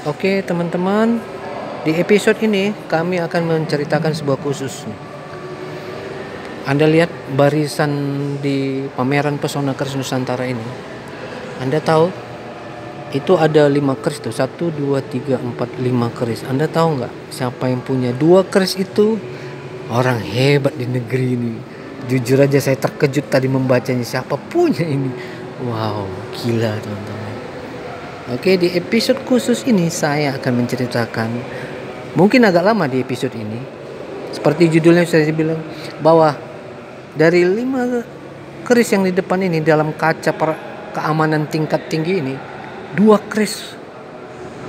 Oke teman-teman, di episode ini kami akan menceritakan sebuah khusus. Anda lihat barisan di pameran Pesona Keris Nusantara ini. Anda tahu itu ada 5 keris tuh, 1, 2, 3, 4, 5 keris. Anda tahu nggak siapa yang punya 2 keris itu? Orang hebat di negeri ini. Jujur aja saya terkejut tadi membacanya, siapa punya ini. Wow, gila teman-teman. Oke, di episode khusus ini saya akan menceritakan, mungkin agak lama di episode ini. Seperti judulnya saya bilang, bahwa dari 5 keris yang di depan ini dalam kaca keamanan tingkat tinggi ini, 2 keris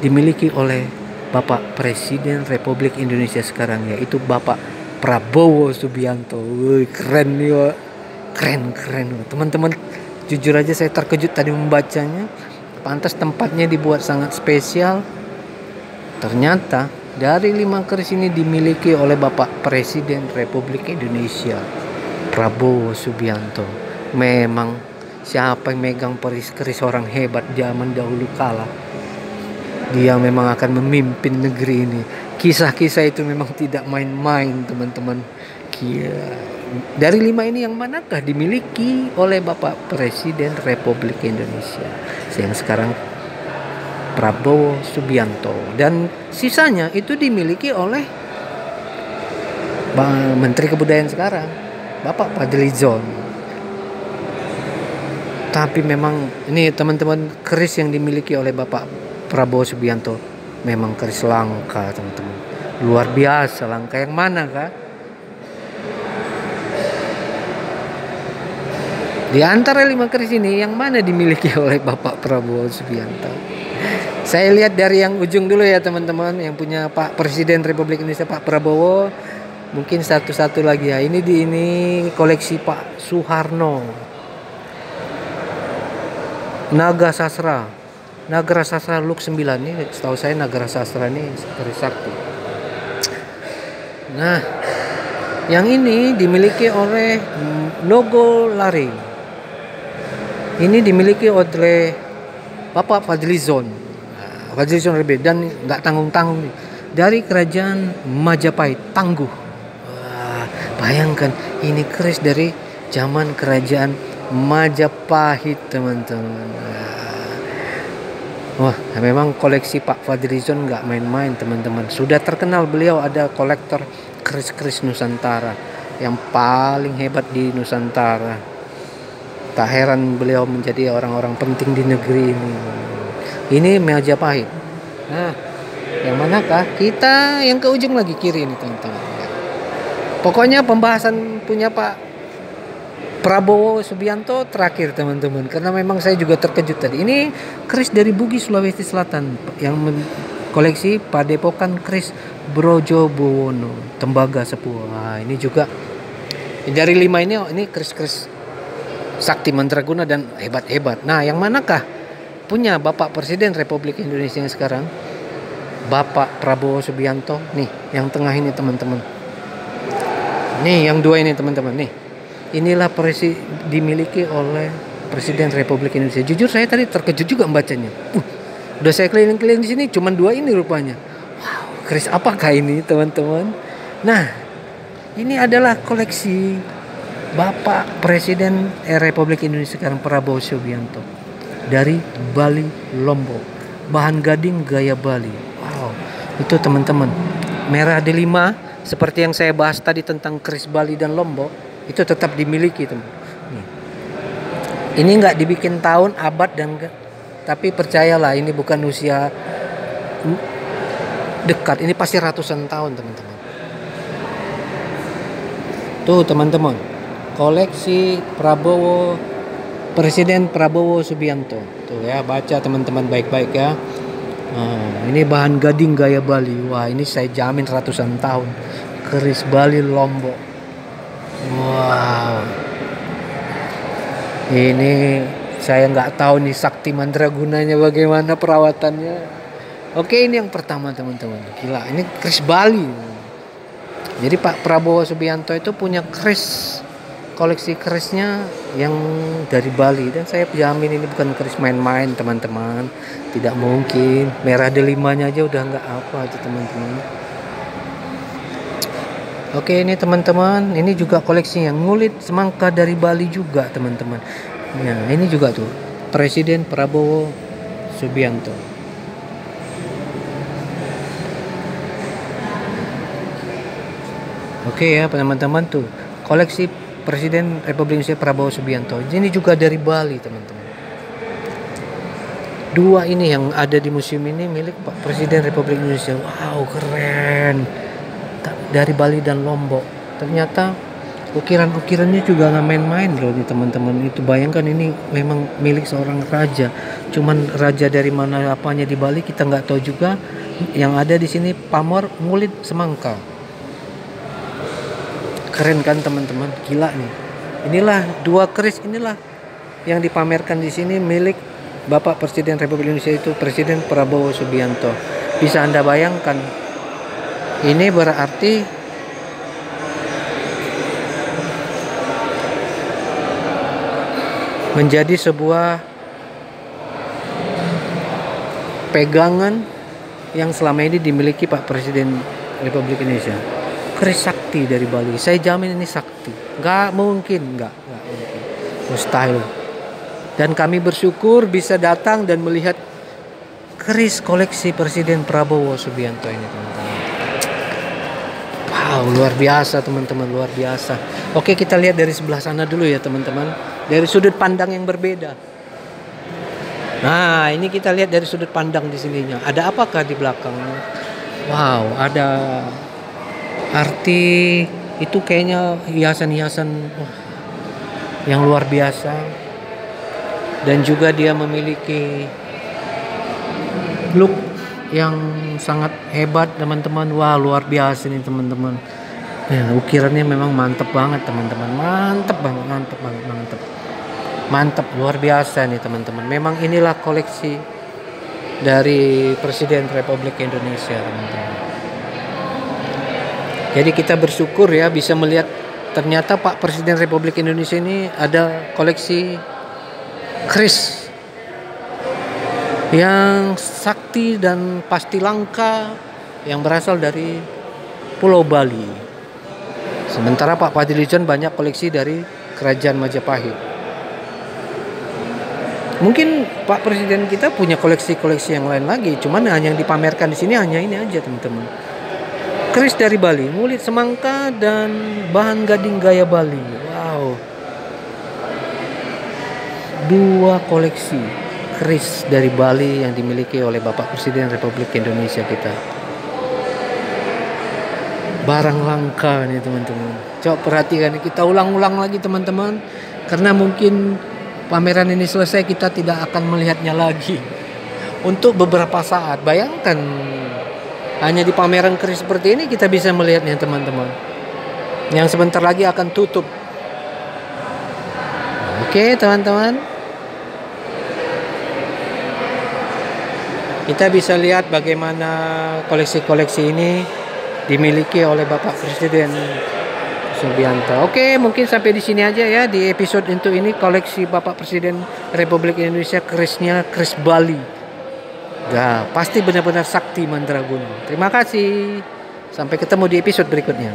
dimiliki oleh Bapak Presiden Republik Indonesia sekarang, yaitu Bapak Prabowo Subianto. Wih, keren nih, Wak. Keren. Teman-teman, jujur aja saya terkejut tadi membacanya. Pantas tempatnya dibuat sangat spesial. Ternyata dari 5 keris ini dimiliki oleh Bapak Presiden Republik Indonesia, Prabowo Subianto. Memang siapa yang megang keris orang hebat zaman dahulu kala, dia memang akan memimpin negeri ini. Kisah-kisah itu memang tidak main-main teman-teman. Dari 5 ini yang manakah dimiliki oleh Bapak Presiden Republik Indonesia yang sekarang, Prabowo Subianto, dan sisanya itu dimiliki oleh Menteri Kebudayaan sekarang, Bapak Fadlizon. Tapi memang ini teman-teman, keris yang dimiliki oleh Bapak Prabowo Subianto memang keris langka teman-teman, luar biasa langka. Yang mana kah? Di antara 5 keris ini yang mana dimiliki oleh Bapak Prabowo Subianto? Saya lihat dari yang ujung dulu ya teman-teman, yang punya Pak Presiden Republik Indonesia Pak Prabowo. Mungkin satu-satu lagi ya. Ini koleksi Pak Soeharno. Naga Sastra Luk 9 ini, setahu saya Nagara Sastra ini keris sakti. Nah, yang ini dimiliki oleh Nogolare. Ini dimiliki oleh Bapak Fadlizon. Fadlizon Rebbe, dan nggak tanggung-tanggung nih, dari kerajaan Majapahit, tangguh. Wah, bayangkan ini keris dari zaman kerajaan Majapahit teman-teman. Wah, memang koleksi Pak Fadlizon nggak main-main teman-teman. Sudah terkenal beliau ada kolektor keris-keris Nusantara yang paling hebat di Nusantara. Tak heran beliau menjadi orang-orang penting di negeri ini. Ini Majapahit. Nah, yang manakah? Kita yang ke ujung lagi kiri ini teman-teman. Pokoknya pembahasan punya Pak Prabowo Subianto terakhir teman-teman, karena memang saya juga terkejut tadi. Ini keris dari Bugis, Sulawesi Selatan, yang koleksi Padepokan Keris Brojobowono, Tembaga Sepuh. Nah, ini juga dari 5 ini keris-keris sakti mandraguna dan hebat-hebat. Nah, yang manakah punya Bapak Presiden Republik Indonesia yang sekarang, Bapak Prabowo Subianto? Nih, yang tengah ini teman-teman. Nih, yang 2 ini teman-teman. Nih, inilah dimiliki oleh Presiden Republik Indonesia. Jujur saya tadi terkejut juga membacanya. Udah saya keliling-keliling di sini, cuman 2 ini rupanya. Wow, keris apakah ini teman-teman? Nah, ini adalah koleksi Bapak Presiden Republik Indonesia sekarang, Prabowo Subianto, dari Bali, Lombok, bahan gading gaya Bali. Wow, itu teman-teman, merah delima seperti yang saya bahas tadi tentang keris Bali dan Lombok, itu tetap dimiliki teman. Ini nggak dibikin tahun, abad, tapi percayalah ini bukan usia dekat, ini pasti ratusan tahun teman-teman. Tuh teman-teman, koleksi Presiden Prabowo Subianto. Tuh ya, baca teman-teman baik-baik ya. Ini bahan gading gaya Bali. Wah, ini saya jamin ratusan tahun. Keris Bali Lombok. Wow. Ini saya nggak tahu nih sakti mandragunanya bagaimana perawatannya. Oke, ini yang pertama teman-teman. Gila, ini keris Bali. Jadi Pak Prabowo Subianto itu punya keris koleksi kerisnya yang dari Bali, dan saya jamin ini bukan keris main-main teman-teman. Tidak mungkin, merah delimanya aja udah nggak apa aja teman-teman. Oke, ini teman-teman, ini juga koleksi yang ngulit semangka dari Bali juga teman-teman. Nah, ini juga tuh Presiden Prabowo Subianto. Oke ya teman-teman, tuh koleksi Presiden Republik Indonesia Prabowo Subianto. Ini juga dari Bali teman-teman. Dua ini yang ada di museum ini milik Pak Presiden Republik Indonesia. Wow, keren. Dari Bali dan Lombok. Ternyata ukiran-ukirannya juga nggak main-main loh nih teman-teman. Itu bayangkan, ini memang milik seorang raja. Cuman raja dari mana apanya di Bali kita nggak tahu juga. Yang ada di sini pamor ngulit semangka. Keren kan teman-teman, gila nih. Inilah dua keris inilah yang dipamerkan di sini milik Bapak Presiden Republik Indonesia, itu Presiden Prabowo Subianto. Bisa Anda bayangkan, ini berarti menjadi sebuah pegangan yang selama ini dimiliki Pak Presiden Republik Indonesia. Keris sakti dari Bali, saya jamin ini sakti, nggak mungkin, nggak mungkin, mustahil. Dan kami bersyukur bisa datang dan melihat keris koleksi Presiden Prabowo Subianto ini teman-teman. Wow, luar biasa teman-teman, luar biasa. Oke, kita lihat dari sebelah sana dulu ya teman-teman, dari sudut pandang yang berbeda. Nah, ini kita lihat dari sudut pandang di sininya. Ada apakah di belakang? Wow, ada arti, itu kayaknya hiasan-hiasan yang luar biasa. Dan juga dia memiliki look yang sangat hebat teman-teman. Wah, luar biasa nih teman-teman. Ya, ukirannya memang mantep banget teman-teman. Mantep, luar biasa nih teman-teman. Memang inilah koleksi dari Presiden Republik Indonesia teman-teman. Jadi kita bersyukur ya bisa melihat ternyata Pak Presiden Republik Indonesia ini ada koleksi keris yang sakti dan pasti langka yang berasal dari Pulau Bali. Sementara Pak Fadlizon banyak koleksi dari Kerajaan Majapahit. Mungkin Pak Presiden kita punya koleksi-koleksi yang lain lagi, cuman hanya yang dipamerkan di sini hanya ini aja teman-teman. Keris dari Bali, ngulit semangka dan bahan gading gaya Bali. Wow. Dua koleksi keris dari Bali yang dimiliki oleh Bapak Presiden Republik Indonesia kita. Barang langka nih teman-teman. Coba perhatikan, kita ulang-ulang lagi teman-teman. Karena mungkin pameran ini selesai kita tidak akan melihatnya lagi. Untuk beberapa saat, bayangkan hanya di pameran keris seperti ini kita bisa melihatnya teman-teman. Yang sebentar lagi akan tutup. Oke teman-teman, kita bisa lihat bagaimana koleksi-koleksi ini dimiliki oleh Bapak Presiden Subianto. Oke, mungkin sampai di sini aja ya di episode untuk ini, koleksi Bapak Presiden Republik Indonesia, kerisnya keris Bali. Nah, pasti benar-benar sakti mandraguna. Terima kasih. Sampai ketemu di episode berikutnya.